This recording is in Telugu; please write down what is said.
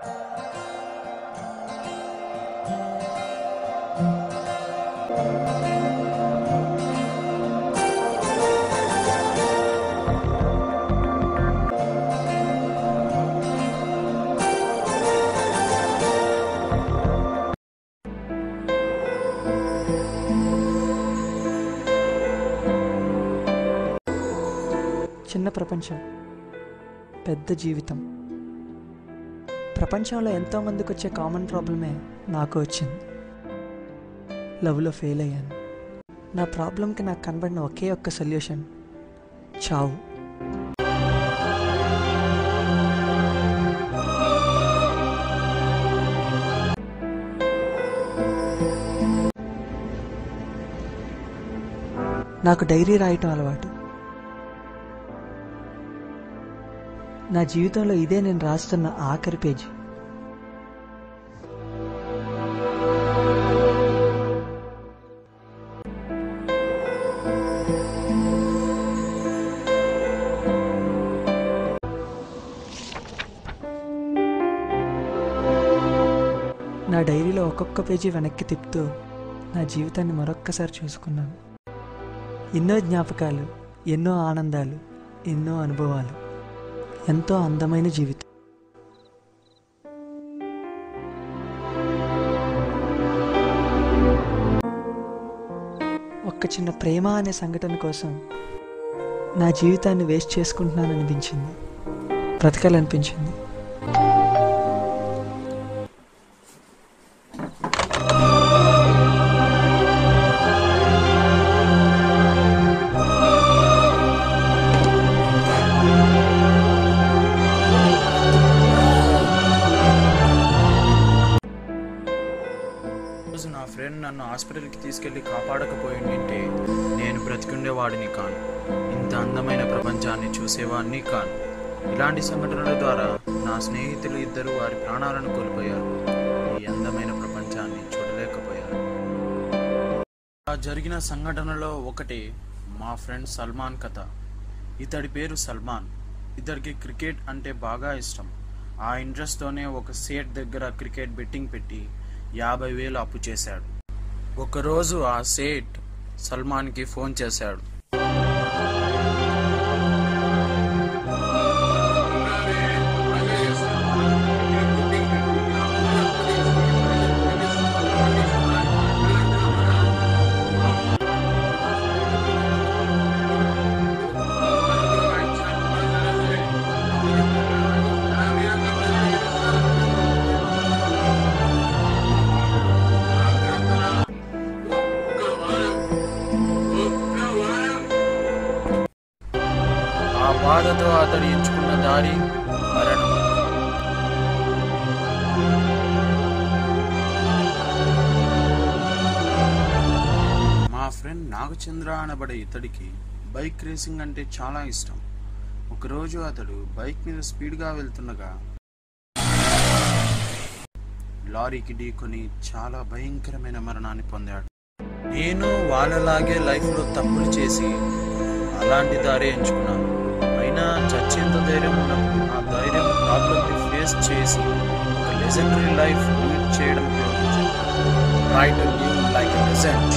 చిన్న ప్రపంచం, పెద్ద జీవితం. ప్రపంచంలో ఎంతోమందికి వచ్చే కామన్ ప్రాబ్లమే నాకు వచ్చింది. లవ్లో ఫెయిల్ అయ్యాను. నా ప్రాబ్లంకి నాకు కనబడిన ఒకే ఒక్క సొల్యూషన్ చావు. నాకు డైరీ రాయటం అలవాటు. నా జీవితంలో ఇదే నేను రాస్తున్న ఆఖరి పేజీ. నా డైరీలో ఒక్కొక్క పేజీ వెనక్కి తిప్పుతూ నా జీవితాన్ని మరొక్కసారి చూసుకున్నాను. ఎన్నో జ్ఞాపకాలు, ఎన్నో ఆనందాలు, ఎన్నో అనుభవాలు, ఎంతో అందమైన జీవితం. ఒక్క చిన్న ప్రేమ అనే సంఘటన కోసం నా జీవితాన్ని వేస్ట్ చేసుకుంటున్నాననిపించింది, బ్రతకాలనిపించింది. నా ఫ్రెండ్ నన్ను హాస్పిటల్కి తీసుకెళ్ళి కాపాడకపోయింటే నేను బ్రతికుండేవాడిని కాను, ఇంత అందమైన ప్రపంచాన్ని చూసేవాడిని కాను. ఇలాంటి సంఘటనల ద్వారా నా స్నేహితులు ఇద్దరు వారి ప్రాణాలను కోల్పోయారు, ఈ అందమైన ప్రపంచాన్ని చూడలేకపోయారు. జరిగిన సంఘటనలో ఒకటి మా ఫ్రెండ్ సల్మాన్ కథ. ఇతడి పేరు సల్మాన్. ఇతడికి క్రికెట్ అంటే బాగా ఇష్టం. ఆ ఇంట్రెస్ట్తోనే ఒక సేట్ దగ్గర క్రికెట్ బెట్టింగ్ పెట్టి 50,000 అప్పు చేశాడు. ఒకరోజు ఆ సేట్ సల్మాన్కి ఫోన్ చేశాడు. బాధతో అతడు ఎంచుకున్న దారి మరణం. మా ఫ్రెండ్ నాగచంద్ర అనబడే ఇతడికి బైక్ రేసింగ్ అంటే చాలా ఇష్టం. ఒకరోజు అతడు బైక్ మీద స్పీడ్గా వెళ్తుండగా లారీకి ఢీకొని చాలా భయంకరమైన మరణాన్ని పొందాడు. నేను వాళ్ళలాగే లైఫ్లో తప్పులు చేసి అలాంటి దారి ఎంచుకున్నాను. అయినా చచ్చేంత ధైర్యం ఉన్నప్పుడు ఆ ధైర్యం ప్రాబ్లమ్ని ఫేస్ చేసి ఒక లెజెండరీ లైఫ్ లీడ్ చేయడం ఉపయోగించాను. Try to live like a legend.